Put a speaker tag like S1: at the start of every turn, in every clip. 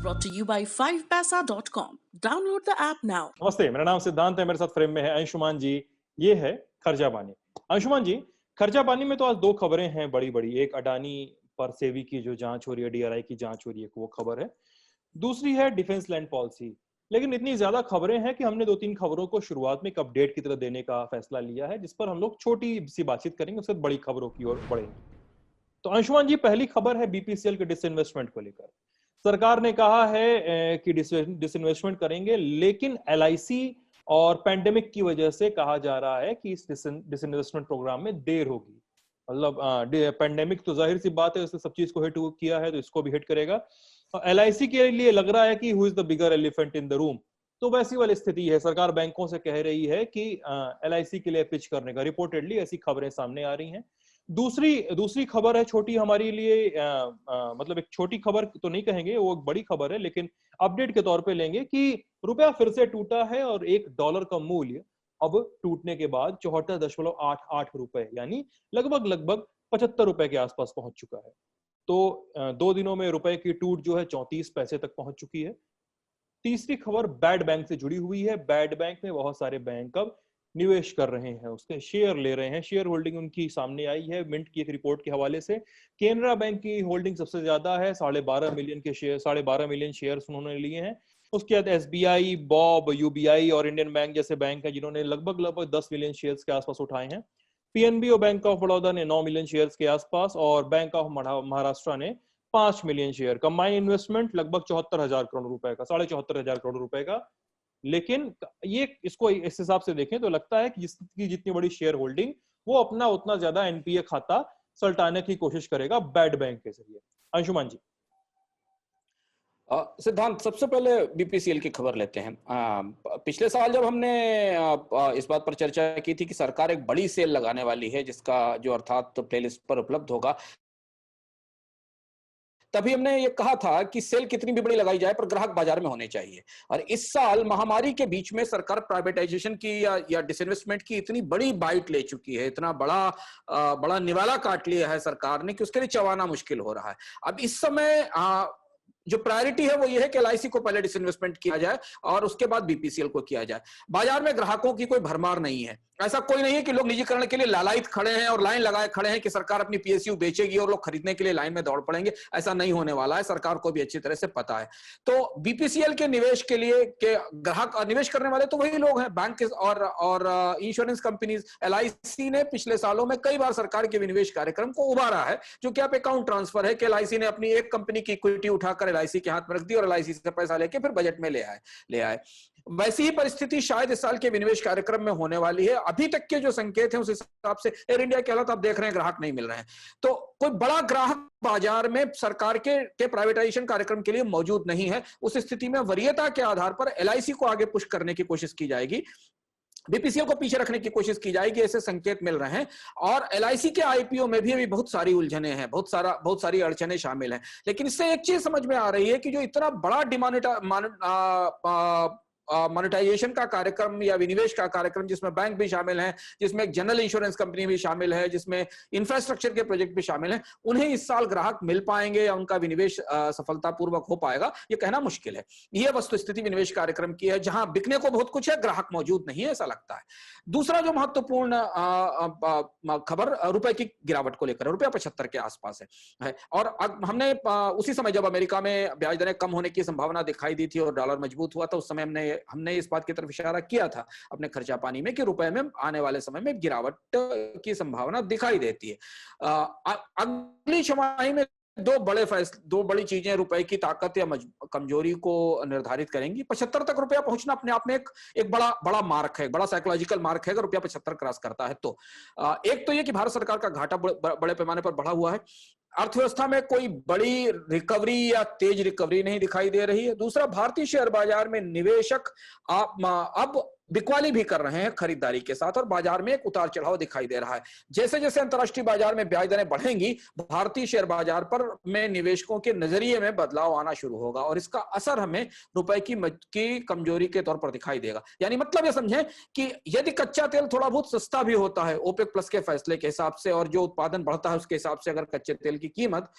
S1: brought to you by 5paisa.com. Download the app now.
S2: नमस्ते, मेरा नाम सिद्धांत है। मेरे साथ फ्रेम में है अंशुमान जी। ये है खर्चा पानी। अंशुमान जी, खर्चा पानी में तो आज दो खबरें हैं बड़ी बड़ी। एक अडानी पर सेबी की जो जांच हो रही है, डीआरआई की जांच हो रही है, वो खबर है। दूसरी है डिफेंस लैंड पॉलिसी। लेकिन इतनी ज्यादा खबरें हैं कि हमने दो तीन खबरों को शुरुआत में एक अपडेट की तरह देने का फैसला लिया है, जिस पर हम लोग छोटी सी बातचीत करेंगे, उसके बाद बड़ी खबरों की ओर बढ़ेंगे। तो अंशुमान जी, पहली खबर है बीपीसीएल के डिसइन्वेस्टमेंट को लेकर। सरकार ने कहा है कि डिसइन्वेस्टमेंट करेंगे, लेकिन एलआईसी और पैंडेमिक की वजह से कहा जा रहा है कि इस डिसइन्वेस्टमेंट प्रोग्राम में देर होगी। मतलब पैंडेमिक तो जाहिर सी बात है, उसने सब चीज को हिट किया है, तो इसको भी हिट करेगा। एलआईसी के लिए लग रहा है कि who is the bigger elephant in the room. तो वैसी वाली स्थिति है। सरकार बैंकों से कह रही है कि एलआईसी के लिए पिच करने का, रिपोर्टेडली ऐसी खबरें सामने आ रही हैं। दूसरी खबर है छोटी हमारे लिए, मतलब एक छोटी खबर तो नहीं कहेंगे, वो एक बड़ी खबर है, लेकिन अपडेट के तौर पे लेंगे कि रुपया फिर से टूटा है और $1 का मूल्य अब टूटने के बाद 74.88 रुपए, यानी लगभग 75 रुपए के आसपास पहुंच चुका है। तो 2 दिनों में रुपए की टूट जो है 34 पैसे तक पहुंच चुकी है। तीसरी खबर बैड बैंक से जुड़ी हुई है। बैड बैंक में बहुत सारे बैंक अब निवेश कर रहे हैं, उसके शेयर ले रहे हैं। शेयर होल्डिंग उनकी सामने आई है मिंट की एक रिपोर्ट के हवाले से। केनरा बैंक की होल्डिंग सबसे ज्यादा है, 12.5 मिलियन शेयर उन्होंने लिए हैं। उसके बाद एसबीआई, बॉब, यूबीआई और इंडियन बैंक जैसे बैंक हैं जिन्होंने लगभग 10 मिलियन शेयर्स के आसपास उठाए हैं। पीएनबी और बैंक ऑफ बड़ौदा ने 9 मिलियन शेयर्स के आसपास, और बैंक ऑफ महाराष्ट्र ने 5 मिलियन शेयर। कंबाइन इन्वेस्टमेंट लगभग 74,000 करोड़ रुपए का, 74,500 करोड़ रुपए का। लेकिन ये इसको इस हिसाब से देखें तो लगता है कि जिसकी जितनी बड़ी शेयर होल्डिंग, वो अपना उतना ज्यादा एनपीए खाता सल्टाने की कोशिश करेगा बैड बैंक के जरिए। अंशुमान जी।
S3: सिद्धांत, सबसे पहले बीपीसीएल की खबर लेते हैं। पिछले साल जब हमने इस बात पर चर्चा की थी कि सरकार एक बड़ी सेल लगाने वाली है, जिसका जो अर्थात प्लेलिस्ट पर उपलब्ध होगा, तभी हमने ये कहा था कि सेल कितनी भी बड़ी लगाई जाए पर ग्राहक बाजार में होने चाहिए। और इस साल महामारी के बीच में सरकार प्राइवेटाइजेशन की या डिसइन्वेस्टमेंट की इतनी बड़ी बाइट ले चुकी है, इतना बड़ा निवाला काट लिया है सरकार ने कि उसके लिए चबाना मुश्किल हो रहा है। अब इस समय जो प्रायोरिटी है वो ये है कि एलआईसी को पहले डिसइन्वेस्टमेंट किया जाए और उसके बाद बीपीसीएल को किया जाए। बाजार में ग्राहकों की कोई भरमार नहीं है। ऐसा कोई नहीं है कि लोग निजीकरण के लिए लालायित खड़े हैं और लाइन लगाए खड़े हैं कि सरकार अपनी पीएसयू बेचेगी और लोग खरीदने के लिए लाइन में दौड़ पड़ेंगे। ऐसा नहीं होने वाला है, सरकार को भी अच्छी तरह से पता है। तो बीपीसीएल के निवेश के लिए के ग्राहक निवेश करने वाले तो वही लोग हैं, बैंक और इंश्योरेंस कंपनीज। एलआईसी ने पिछले सालों में कई बार सरकार के विनिवेश कार्यक्रम को उभारा है, जो कि आप अकाउंट ट्रांसफर है कि एलआईसी ने अपनी एक कंपनी की इक्विटी उठाकर एलआईसी के हाथ में रख दी और एलआईसी से पैसा लेके फिर बजट में ले आए। वैसी ही परिस्थिति शायद इस साल के विनिवेश कार्यक्रम में होने वाली है। अभी तक के जो संकेत हैं उस हिसाब से एयर इंडिया के हालात आप देख रहे हैं, ग्राहक नहीं मिल रहे हैं। तो कोई बड़ा ग्राहक बाजार में सरकार के प्राइवेटाइजेशन कार्यक्रम के लिए मौजूद नहीं है। उस स्थिति में वरीयता के आधार पर एलआईसी को आगे पुश करने की कोशिश की जाएगी, बीपीसीएल को पीछे रखने की कोशिश की जाएगी, ऐसे संकेत मिल रहे हैं। और एलआईसी के आईपीओ में भी अभी बहुत सारी उलझने हैं, बहुत सारी अड़चनें शामिल हैं। लेकिन इससे एक चीज समझ में आ रही है कि जो इतना बड़ा मोनेटाइजेशन का कार्यक्रम या विनिवेश का कार्यक्रम, जिसमें बैंक भी शामिल हैं, जिसमें एक जनरल इंश्योरेंस कंपनी भी शामिल है, जिसमें इंफ्रास्ट्रक्चर के प्रोजेक्ट भी शामिल हैं, उन्हें इस साल ग्राहक मिल पाएंगे या उनका विनिवेश सफलतापूर्वक हो पाएगा, ये कहना मुश्किल है। यह वस्तुस्थिति विनिवेश कार्यक्रम की है, जहां बिकने को बहुत कुछ है, ग्राहक मौजूद नहीं है, ऐसा लगता है। दूसरा जो महत्वपूर्ण खबर रुपए की गिरावट को लेकर, रुपया 75 के आसपास है। और हमने उसी समय जब अमेरिका में ब्याज दरें कम होने की संभावना दिखाई दी थी और डॉलर मजबूत हुआ था, उस समय हमने इस बात की तरफ इशारा किया था अपने खर्चा पानी में कि रुपए में आने वाले समय में गिरावट की संभावना दिखाई देती है। अगली छमाही में दो बड़ी चीजें रुपए की ताकत या कमजोरी को निर्धारित करेंगी। 75 तक रुपया पहुंचना अपने आप में एक बड़ा मार्क है, बड़ा साइकोलॉजिकल मार्क है अगर रुपया 75 क्रॉस करता है तो। एक तो ये कि भारत सरकार का घाटा बड़े पैमाने पर बढ़ा हुआ है, अर्थव्यवस्था में कोई बड़ी रिकवरी या तेज रिकवरी नहीं दिखाई दे रही है। दूसरा, भारतीय शेयर बाजार में निवेशक अब बिकवाली भी कर रहे हैं खरीदारी के साथ और बाजार में एक उतार चढ़ाव दिखाई दे रहा है। जैसे जैसे अंतर्राष्ट्रीय बाजार में ब्याज दरें बढ़ेंगी, भारतीय शेयर बाजार पर में निवेशकों के नजरिए में बदलाव आना शुरू होगा और इसका असर हमें रुपए की कमजोरी के तौर पर दिखाई देगा। यानी मतलब ये समझें कि यदि कच्चा तेल थोड़ा बहुत सस्ता भी होता है ओपेक प्लस के फैसले के हिसाब से और जो उत्पादन बढ़ता है उसके हिसाब से, अगर कच्चे तेल की कीमत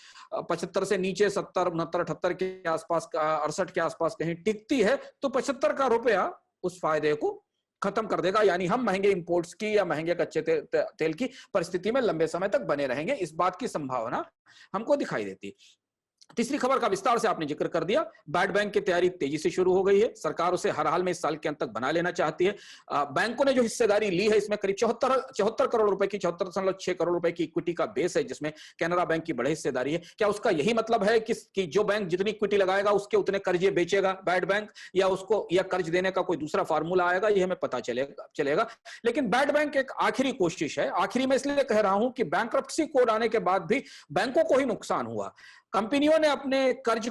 S3: 75 से नीचे 70, 69, 78 के आसपास, 68 के आसपास कहीं टिकती है, तो 75 का रुपया उस फायदे को खत्म कर देगा। यानी हम महंगे इंपोर्ट्स की या महंगे कच्चे तेल की परिस्थिति में लंबे समय तक बने रहेंगे, इस बात की संभावना हमको दिखाई देती। तीसरी खबर का विस्तार से आपने जिक्र कर दिया। बैड बैंक की तैयारी तेजी से शुरू हो गई है, सरकार उसे हर हाल में इस साल के अंत तक बना लेना चाहती है। बैंकों ने जो हिस्सेदारी ली है इसमें करीब 74 करोड़ रुपए की 74.6 करोड़ रुपए की इक्विटी का बेस है, जिसमें कैनरा बैंक की बड़ी हिस्सेदारी है। क्या उसका यही मतलब है कि जो बैंक जितनी इक्विटी लगाएगा उसके उतने कर्जे बेचेगा बैड बैंक, या उसको या कर्ज देने का कोई दूसरा फार्मूला आएगा, ये हमें पता चलेगा। लेकिन बैड बैंक एक आखिरी कोशिश है। आखिरी में इसलिए कह रहा हूं कि बैंक्रप्सी कोड आने के बाद भी बैंकों को ही नुकसान हुआ। कंपनियों ने अपने कर्ज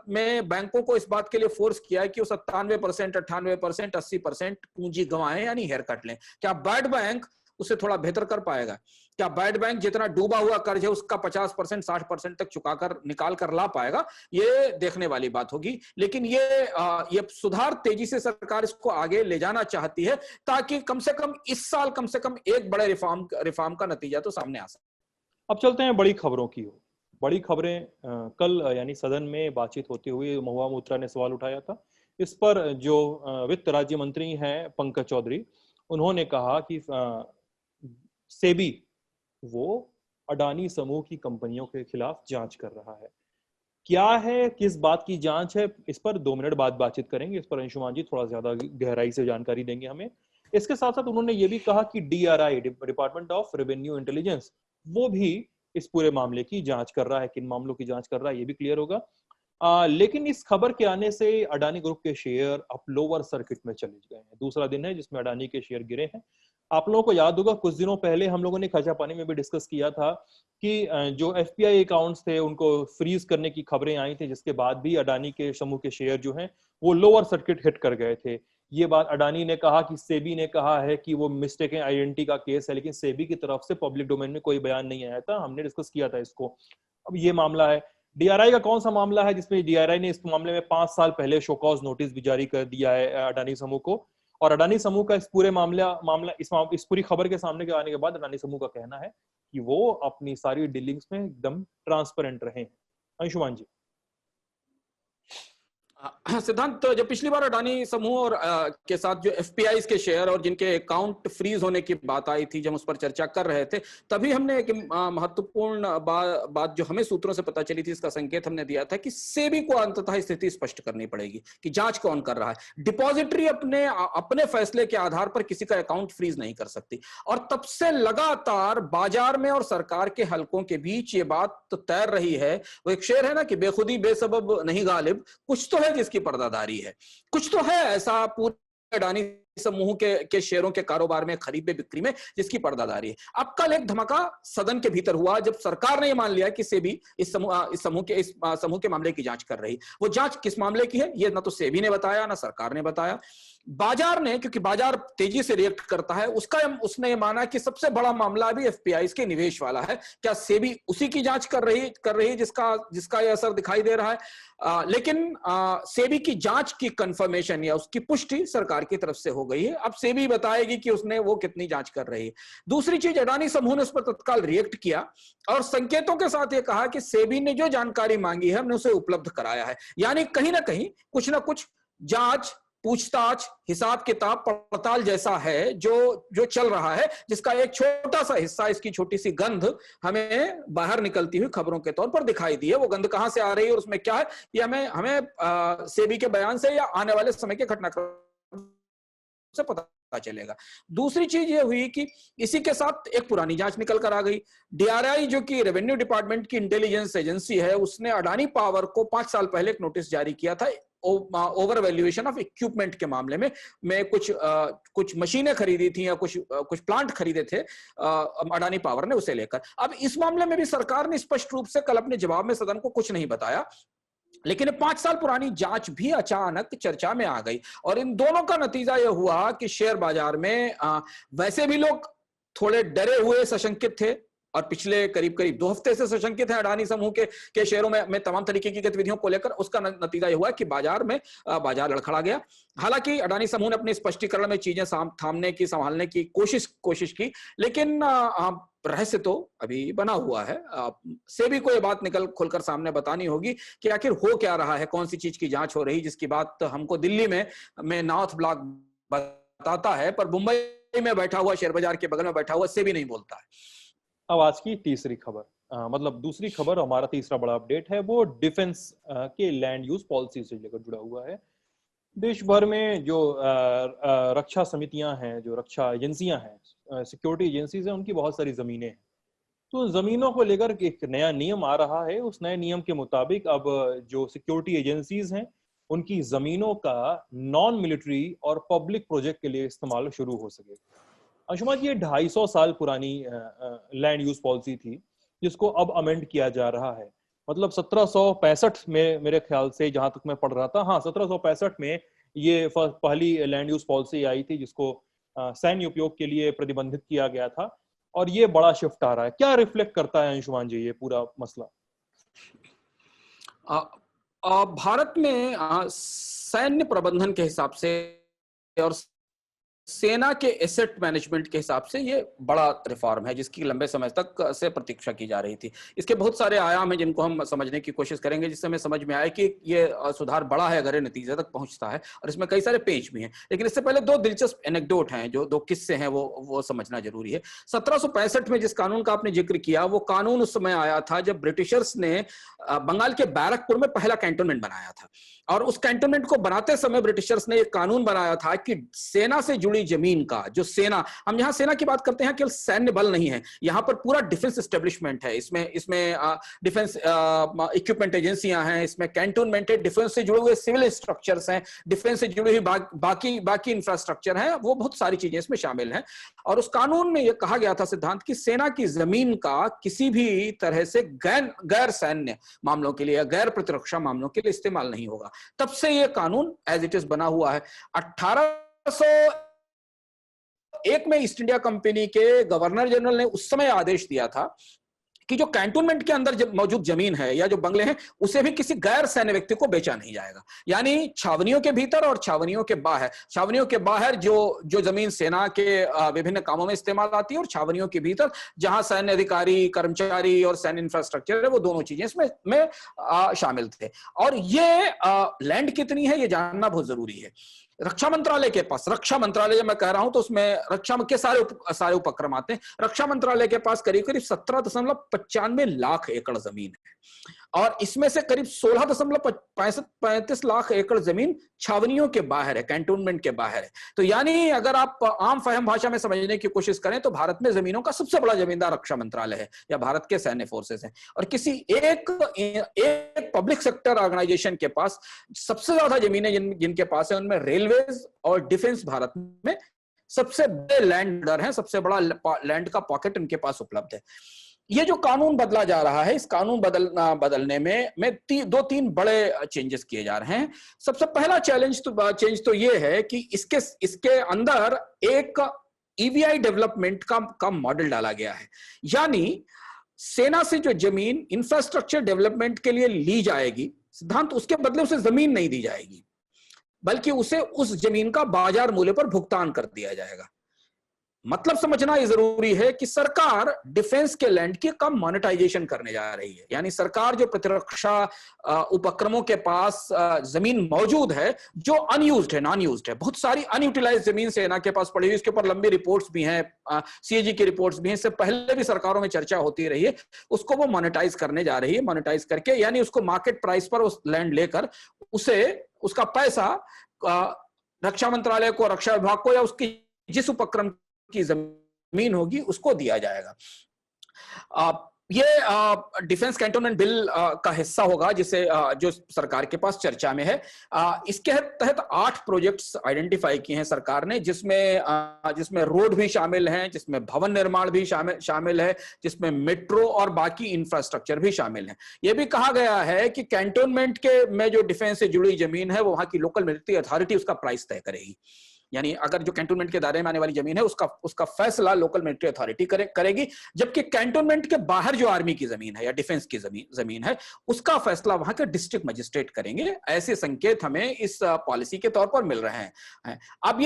S3: में बैंकों को इस बात के लिए फोर्स किया है कि वो 97%, 98%, 80% पूंजी गंवाएं, यानी हेयर कट लें। क्या बैड बैंक उसे थोड़ा बेहतर कर पाएगा? क्या बैड बैंक जितना डूबा हुआ कर्ज है उसका 50%, 60% तक चुकाकर निकाल कर ला पाएगा? ये देखने वाली बात होगी। लेकिन ये सुधार तेजी से सरकार इसको आगे ले जाना चाहती है ताकि कम से कम इस साल कम से कम एक बड़े रिफॉर्म का नतीजा तो सामने आ सके।
S2: अब चलते हैं बड़ी खबरों की ओर। बड़ी खबरें, कल यानी सदन में बातचीत होते हुए महुआ मोइत्रा ने सवाल उठाया था। इस पर जो वित्त राज्य मंत्री हैं पंकज चौधरी, उन्होंने कहा कि सेबी वो अडानी समूह की कंपनियों के खिलाफ जांच कर रहा है। क्या है, किस बात की जांच है, इस पर 2 मिनट बाद बातचीत करेंगे। इस पर अंशुमान जी थोड़ा ज्यादा गहराई से जानकारी देंगे हमें। इसके साथ साथ उन्होंने ये भी कहा कि DRI, department of revenue intelligence, वो भी इस पूरे मामले की जांच कर रहा है। किन मामलों की जांच कर रहा है ये भी क्लियर होगा। लेकिन इस खबर के आने से अडानी ग्रुप के शेयर अब लोअर सर्किट में चले गए हैं। दूसरा दिन है जिसमें अडानी के शेयर गिरे हैं। आप लोगों को याद होगा कुछ दिनों पहले हम लोगों ने खर्चा पानी में भी डिस्कस किया था कि जो FPI अकाउंट्स थे उनको फ्रीज करने की खबरें आई थी, जिसके बाद भी अडानी के समूह के शेयर जो हैं वो लोअर सर्किट हिट कर गए थे। ये बात अडानी ने कहा कि सेबी ने कहा है कि वो मिस्टेकन आइडेंटिटी का केस है, लेकिन सेबी की तरफ से पब्लिक डोमेन में कोई बयान नहीं आया था। हमने डिस्कस किया था इसको। अब ये मामला है। DRI का कौन सा मामला है जिसमें DRI ने इस मामले में 5 साल पहले शोकॉज नोटिस भी जारी कर दिया है अडानी समूह को। और अडानी समूह का इस पूरे मामला इस पूरी खबर के सामने आने के बाद अडानी समूह का कहना है कि वो अपनी सारी डीलिंग्स में एकदम ट्रांसपेरेंट रहे। अंशुमान जी।
S3: सिद्धांत, तो जब पिछली बार अडानी समूह और के साथ जो FPIs के शेयर और जिनके अकाउंट फ्रीज होने की बात आई थी, जब उस पर चर्चा कर रहे थे, तभी हमने एक महत्वपूर्ण बात जो हमें सूत्रों से पता चली थी, इसका संकेत हमने दिया था कि सेबी को अंततः स्थिति स्पष्ट करनी पड़ेगी कि जांच कौन कर रहा है। डिपॉजिटरी अपने फैसले के आधार पर किसी का अकाउंट फ्रीज नहीं कर सकती। और तब से लगातार बाजार में और सरकार के हलकों के बीच ये बात तो तैर रही है। वो एक शेर है ना कि बेखुदी बेसबब नहीं गालिब, कुछ तो है जिसकी पर्दादारी है, कुछ तो है ऐसा पूरे अडानी समूह के शेयरों के कारोबार में, खरीद बिक्री में, जिसकी पर्दादारी है। अब कल एक धमाका सदन के भीतर हुआ जब सरकार ने यह मान लिया कि सेबी इस समूह के मामले की जांच कर रही। वो जांच किस मामले की है ये ना तो सेबी ने बताया ना सरकार ने बताया। बाजार ने, क्योंकि बाजार तेजी से रिएक्ट करता है, उसने ये माना कि सबसे बड़ा मामला अभी FPIs के निवेश वाला है। क्या सेबी उसी की जांच कर रही जिसका यह असर दिखाई दे रहा है? लेकिन सेबी की जांच की कंफर्मेशन या उसकी पुष्टि सरकार की तरफ से हो गई है। अब सेबी बताएगी कि उसने वो कितनी जांच कर रही है। दूसरी चीज, अडानी समूह ने उस पर तत्काल रिएक्ट किया और संकेतों के साथ ये कहा कि सेबी ने जो जानकारी मांगी है हमने उसे उपलब्ध कराया है। यानी कहीं ना कहीं कुछ ना कुछ जांच, पूछताछ, हिसाब किताब, पड़ताल जैसा है जो चल रहा है, जिसका एक छोटा सा हिस्सा, इसकी छोटी सी गंध हमें बाहर निकलती हुई खबरों के तौर पर दिखाई दी है। वो गंध कहां से आ रही है और उसमें क्या है, ये हमें सेबी के बयान से या आने वाले समय के घटनाक्रम से पता चलेगा। दूसरी चीज ये हुई कि इसी के साथ एक पुरानी जांच निकल कर आ गई। DRI जो कि रेवेन्यू डिपार्टमेंट की इंटेलिजेंस एजेंसी है, उसने अडानी पावर को 5 साल पहले एक नोटिस जारी किया था ओवर वैल्यूएशन ऑफ इक्विपमेंट के मामले में। कुछ मशीनें खरीदी थी या कुछ प्लांट खरीदे थे अडानी पावर ने, उसे लेकर। अब इस मामले में भी सरकार ने स्पष्ट रूप से कल अपने जवाब में सदन को कुछ नहीं बताया। लेकिन 5 साल पुरानी जांच भी अचानक चर्चा में आ गई और इन दोनों का नतीजा यह हुआ कि शेयर बाजार में वैसे भी लोग थोड़े डरे हुए, सशंकित थे और पिछले करीब करीब 2 हफ्ते से सशंकित है अडानी समूह के शेयरों में तमाम तरीके की गतिविधियों को लेकर। उसका नतीजा यह हुआ कि बाजार लड़खड़ा गया। हालांकि अडानी समूह ने अपने स्पष्टीकरण में चीजें थामने की, संभालने की कोशिश की, लेकिन रहस्य तो अभी बना हुआ है। सेबी को यह बात निकल खुलकर सामने बतानी होगी कि आखिर हो क्या रहा है, कौन सी चीज की जांच हो रही, जिसकी बात हमको दिल्ली में नॉर्थ ब्लॉक बताता है, पर मुंबई में बैठा हुआ, शेयर बाजार के बगल में बैठा हुआ सेबी नहीं बोलता है।
S2: अब आज की तीसरी खबर, मतलब दूसरी खबर, हमारा तीसरा बड़ा अपडेट है, वो डिफेंस के लैंड यूज पॉलिसी से लेकर जुड़ा हुआ है। देश भर में जो रक्षा समितियां हैं, जो रक्षा एजेंसियां हैं, सिक्योरिटी एजेंसीज हैं, उनकी बहुत सारी जमीनें हैं। तो जमीनों को लेकर एक नया नियम आ रहा है। उस नए नियम के मुताबिक अब जो सिक्योरिटी एजेंसीज हैं, उनकी जमीनों का नॉन मिलिट्री और पब्लिक प्रोजेक्ट के लिए इस्तेमाल शुरू हो सके। अंशुमान, ये 250 साल पुरानी लैंड यूज पॉलिसी थी, जिसको अब अमेंड किया जा रहा है। मतलब 1765 में, मेरे ख्याल से, जहां तक मैं पढ़ रहा था, हाँ 1765 में ये पहली लैंड यूज पॉलिसी आई थी, जिसको सैन्य उपयोग के लिए प्रतिबंधित किया गया था। और ये बड़ा शिफ्ट आ रहा है। क्या रिफ्लेक्ट करता है अंशुमान जी ये पूरा मसला?
S3: भारत में सैन्य प्रबंधन के हिसाब से और सेना के एसेट मैनेजमेंट के हिसाब से ये बड़ा रिफॉर्म है, जिसकी लंबे समय तक से प्रतीक्षा की जा रही थी। इसके बहुत सारे आयाम हैं जिनको हम समझने की कोशिश करेंगे, जिससे हमें समझ में आए कि ये सुधार बड़ा है अगर ये नतीजे तक पहुंचता है, और इसमें कई सारे पेच भी हैं। लेकिन इससे पहले 2 दिलचस्प एनेक्डोट हैं, जो 2 किस्से हैं, वो समझना जरूरी है। 1765 में जिस कानून का आपने जिक्र किया, वो कानून उस समय आया था जब ब्रिटिशर्स ने बंगाल के बैरकपुर में पहला कैंटोनमेंट बनाया था। और उस कैंटोनमेंट को बनाते समय ब्रिटिशर्स ने एक कानून बनाया था कि सेना से जुड़ी जमीन का, जो सेना, हम यहां सेना की बात करते हैं, केवल सैन्य बल नहीं है, यहां पर पूरा डिफेंस एस्टेब्लिशमेंट है। इसमें डिफेंस इक्विपमेंट एजेंसियां हैं, इसमें कैंटोनमेंट है, डिफेंस से जुड़े हुए सिविल स्ट्रक्चर्स हैं, डिफेंस से जुड़ी हुई बाकी इंफ्रास्ट्रक्चर है, वो बहुत सारी चीजें इसमें शामिल हैं। और उस कानून में यह कहा गया था सिद्धांत कि सेना की जमीन का किसी भी तरह से गैर सैन्य मामलों के लिए, गैर प्रतिरक्षा मामलों के लिए इस्तेमाल नहीं होगा। तब से यह कानून एज इट इज बना हुआ है। 1801 में ईस्ट इंडिया कंपनी के गवर्नर जनरल ने उस समय आदेश दिया था कि जो कैंटोनमेंट के अंदर मौजूद जमीन है या जो बंगले हैं, उसे भी किसी गैर सैन्य व्यक्ति को बेचा नहीं जाएगा। यानी छावनियों के भीतर और छावनियों के बाहर जो जमीन सेना के विभिन्न कामों में इस्तेमाल आती है, और छावनियों के भीतर जहां सैन्य अधिकारी, कर्मचारी और सैन्य इंफ्रास्ट्रक्चर है, वो दोनों चीजें इसमें शामिल थे। और ये लैंड कितनी है ये जानना बहुत जरूरी है। रक्षा मंत्रालय के पास, रक्षा मंत्रालय जब मैं कह रहा हूं तो उसमें रक्षा के सारे उपक्रम आते हैं। रक्षा मंत्रालय के पास करीब 17.95 लाख एकड़ जमीन है, और इसमें से करीब 16.35 लाख एकड़ जमीन छावनियों के बाहर है, कैंटोनमेंट के बाहर है। तो यानी अगर आप आम फहम भाषा में समझने की कोशिश करें तो भारत में जमीनों का सबसे बड़ा जमींदार रक्षा मंत्रालय है या भारत के सैन्य फोर्सेस हैं। और किसी एक पब्लिक सेक्टर ऑर्गेनाइजेशन के पास सबसे ज्यादा जमीनें जिनके पास है, उनमें रेलवेज और डिफेंस भारत में सबसे बड़े लैंडर हैं, सबसे बड़ा लैंड का पॉकेट उनके पास उपलब्ध है। ये जो कानून बदला जा रहा है, इस कानून बदलने में 2-3 बड़े चेंजेस किए जा रहे हैं। सबसे पहला चेंज तो ये है कि इसके अंदर एक ईवीआई डेवलपमेंट का मॉडल डाला गया है। यानी सेना से जो जमीन इंफ्रास्ट्रक्चर डेवलपमेंट के लिए ली जाएगी, सिद्धांत, उसके बदले उसे जमीन नहीं दी जाएगी, बल्कि उसे उस जमीन का बाजार मूल्य पर भुगतान कर दिया जाएगा। मतलब समझना ये जरूरी है कि सरकार डिफेंस के लैंड की कम मोनेटाइजेशन करने जा रही है। यानी सरकार जो प्रतिरक्षा उपक्रमों के पास जमीन मौजूद है, जो अनयूज्ड है, नॉन यूज्ड है, बहुत सारी अनयूटिलाइज्ड जमीन सेना के पास पड़ी हुई, इसके ऊपर लंबी रिपोर्ट्स भी हैं, सीएजी की रिपोर्ट्स भी हैं, इससे पहले भी सरकारों में चर्चा होती रही है, उसको वो मोनेटाइज करने जा रही है। मोनेटाइज करके यानी उसको मार्केट प्राइस पर उस लैंड लेकर उसका पैसा रक्षा मंत्रालय को, रक्षा विभाग को, या उसकी जिस उपक्रम की जमीन होगी उसको दिया जाएगा। ये डिफेंस कैंटोनमेंट बिल का हिस्सा होगा, जिसे जो सरकार के पास चर्चा में है। इसके तहत 8 प्रोजेक्ट्स आइडेंटिफाई किए हैं सरकार ने, जिसमें रोड भी शामिल हैं, जिसमें भवन निर्माण भी शामिल है, जिसमें मेट्रो और बाकी इंफ्रास्ट्रक्चर भी शामिल है। यह भी कहा गया है कि कैंटोनमेंट के में जो डिफेंस से जुड़ी जमीन है, वो वहां की लोकल मिलिट्री अथॉरिटी उसका प्राइस तय करेगी। यानी अगर जो कैंटोनमेंट के दायरे में आने वाली जमीन है, उसका फैसला लोकल मिलिट्री अथॉरिटी करेगी, जबकि कैंटोनमेंट के बाहर जो आर्मी की जमीन है या डिफेंस की जमीन है, उसका फैसला वहां के डिस्ट्रिक्ट मजिस्ट्रेट करेंगे। ऐसे संकेत हमें इस पॉलिसी के तौर पर मिल रहे हैं। अब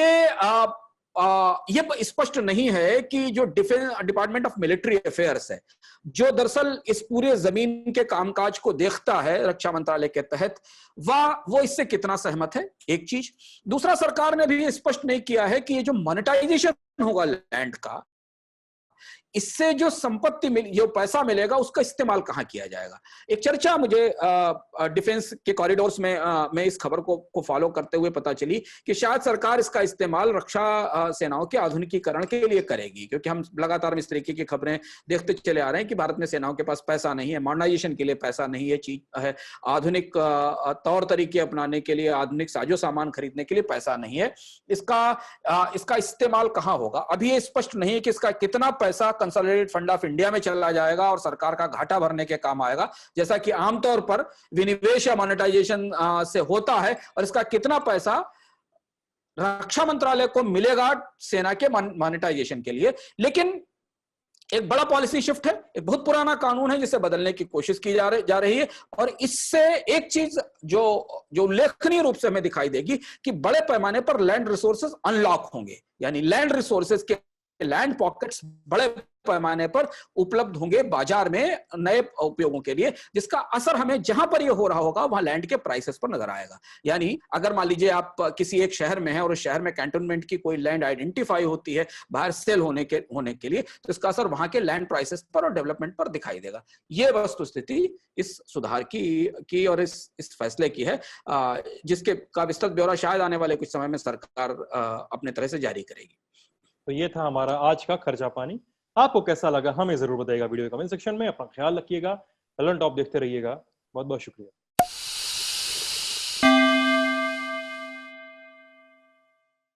S3: ये स्पष्ट नहीं है कि जो डिपार्टमेंट ऑफ मिलिट्री अफेयर्स है, जो दरअसल इस पूरे जमीन के कामकाज को देखता है रक्षा मंत्रालय के तहत, वो इससे कितना सहमत है, एक चीज। दूसरा, सरकार ने भी स्पष्ट नहीं किया है कि ये जो मोनेटाइजेशन होगा लैंड का, इससे जो जो पैसा मिलेगा, उसका इस्तेमाल कहां किया जाएगा। एक चर्चा मुझे डिफेंस के कॉरिडोर्स में मैं इस खबर को फॉलो करते हुए पता चली कि शायद सरकार इसका इस्तेमाल रक्षा सेनाओं के आधुनिकीकरण के लिए करेगी, क्योंकि हम लगातार इस तरीके की खबरें देखते चले आ रहे हैं कि भारत में सेनाओं के पास पैसा नहीं है, मॉडर्नाइजेशन के लिए पैसा नहीं है, चीज है आधुनिक तौर तरीके अपनाने के लिए, आधुनिक साजो सामान खरीदने के लिए पैसा नहीं है। इसका इस्तेमाल कहां होगा, अभी ये स्पष्ट नहीं है कि इसका कितना पैसा कंसोलिडेटेड फंड ऑफ इंडिया में चला जाएगा और सरकार का घाटा भरने के काम आएगा, जैसा कि आमतौर पर विनिवेश या मोनेटाइजेशन से होता है, और इसका कितना पैसा रक्षा मंत्रालय को मिलेगा सेना के मोनेटाइजेशन के लिए। लेकिन एक बड़ा पॉलिसी शिफ्ट है, एक बहुत पुराना कानून है जिसे बदलने की कोशिश की जा रही है, और इससे एक चीज जो उल्लेखनीय रूप से हमें दिखाई देगी कि बड़े पैमाने पर लैंड रिसोर्सेज अनलॉक होंगे, यानी लैंड रिसोर्सेज के लैंड पॉकेट्स बड़े पैमाने पर उपलब्ध होंगे बाजार में नए उपयोगों के लिए, जिसका असर हमें जहां पर यह हो रहा होगा वहां लैंड के प्राइसेस पर नजर आएगा। यानी अगर मान लीजिए आप किसी एक शहर में हैं और उस शहर में कैंटोनमेंट की कोई लैंड आइडेंटिफाई होती है बाहर सेल होने के लिए, तो इसका असर वहां के लैंड प्राइसेस पर और डेवलपमेंट पर दिखाई देगा। यह वस्तुस्थिति इस सुधार की और इस फैसले की है, जिसके का विस्तृत ब्यौरा शायद आने वाले कुछ समय में सरकार अपने तरह से जारी करेगी।
S2: तो ये था हमारा आज का खर्चा पानी। आपको कैसा लगा हमें जरूर बताइएगा वीडियो कमेंट सेक्शन में। अपना ख्याल रखिएगा, ललन टॉप देखते रहिएगा। बहुत बहुत शुक्रिया।